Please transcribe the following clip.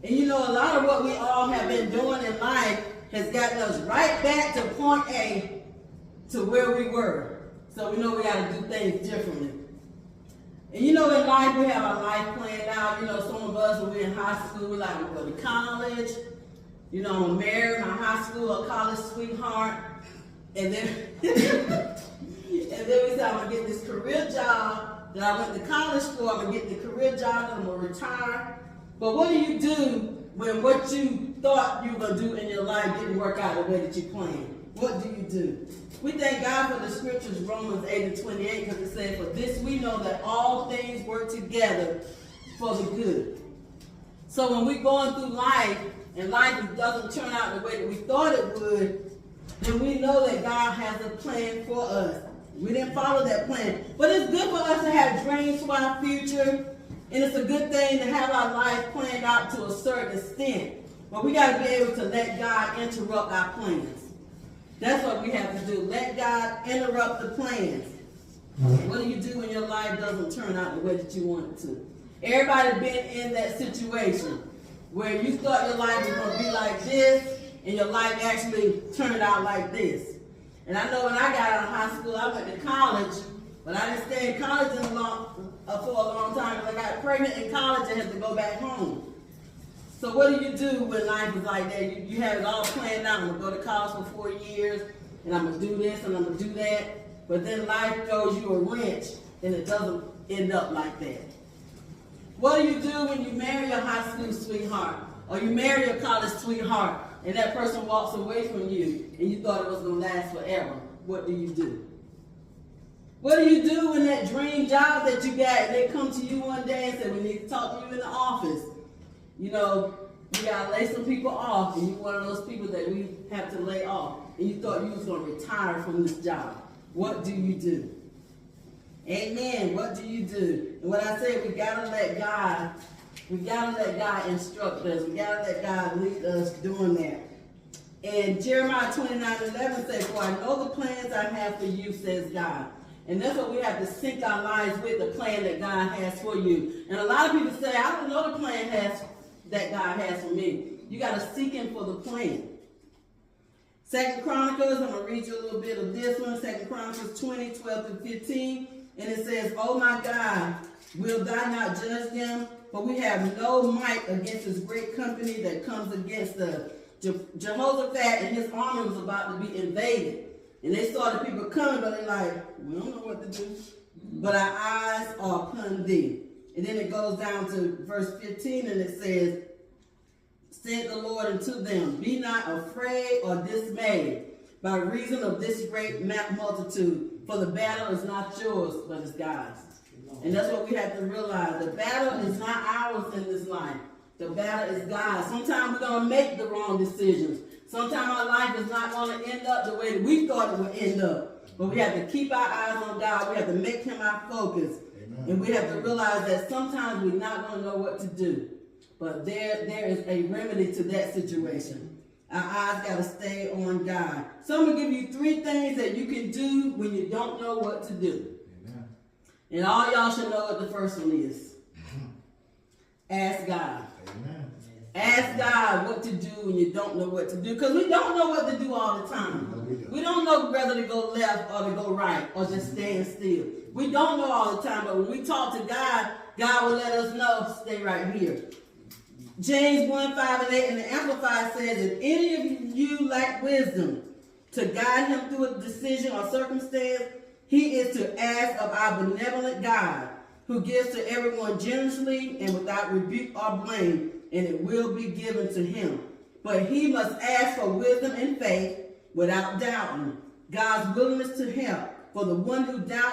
And you know, a lot of what we all have been doing in life has gotten us right back to point A to where we were. So we know we got to do things differently. And you know, in life, we have our life planned out. You know, some of us, when we're in high school, we like to go to college. You know, I'm married my high school or college sweetheart. And then, and then we say, I'm going to get this career job that I went to college for. I'm going to get the career job that I'm going to retire. But what do you do when what you thought you were going to do in your life didn't work out the way that you planned? What do you do? We thank God for the scriptures, Romans 8:28, because it says, for this we know that all things work together for the good. So when we're going through life, and life doesn't turn out the way that we thought it would, then we know that God has a plan for us. We didn't follow that plan. But it's good for us to have dreams for our future, and it's a good thing to have our life planned out to a certain extent. But we got to be able to let God interrupt our plans. That's what we have to do. Let God interrupt the plans. What do you do when your life doesn't turn out the way that you want it to? Everybody been in that situation where you thought your life was going to be like this, and your life actually turned out like this. And I know when I got out of high school, I went to college, but I didn't stay in college for a long time because I got pregnant in college and had to go back home. So what do you do when life is like that? You have it all planned out. I'm going to go to college for 4 years, and I'm going to do this, and I'm going to do that. But then life throws you a wrench, and it doesn't end up like that. What do you do when you marry your high school sweetheart, or you marry your college sweetheart, and that person walks away from you, and you thought it was going to last forever? What do you do? What do you do when that dream job that you got, they come to you one day and say, we need to talk to you in the office? You know, you got to lay some people off, and you're one of those people that we have to lay off, and you thought you was going to retire from this job. What do you do? Amen. What do you do? And what I say, we got to let God instruct us. We got to let God lead us doing that. And Jeremiah 29:11 says, for I know the plans I have for you, says God. And that's what we have to sync our lives with, the plan that God has for you. And a lot of people say, I don't know the plan that God has for me. You got to seek him for the plan. 2 Chronicles, I'm going to read you a little bit of this one. 2 Chronicles 20:12-15. And it says, oh my God, will thou not judge them? For we have no might against this great company that comes against us. Jehoshaphat and his army was about to be invaded. And they saw the people coming, but they're like, we don't know what to do. But our eyes are upon thee. And then it goes down to verse 15, and it says, said the Lord unto them, be not afraid or dismayed by reason of this great multitude, for the battle is not yours, but it's God's. And that's what we have to realize. The battle is not ours in this life. The battle is God's. Sometimes we're going to make the wrong decisions. Sometimes our life is not going to end up the way that we thought it would end up. But we have to keep our eyes on God. We have to make him our focus. Amen. And we have to realize that sometimes we're not going to know what to do. But there is a remedy to that situation. Our eyes got to stay on God. So I'm going to give you 3 things that you can do when you don't know what to do. Amen. And all y'all should know what the first one is. Ask God. Amen. Ask God what to do when you don't know what to do. Because we don't know what to do all the time. We don't know whether to go left or to go right or just stand still. We don't know all the time. But when we talk to God, God will let us know, stay right here. James 1:5-8 in the Amplified says, if any of you lack wisdom to guide him through a decision or circumstance, he is to ask of our benevolent God, who gives to everyone generously and without rebuke or blame, and it will be given to him. But he must ask for wisdom and faith without doubting. God's willingness to help. For the one who doubts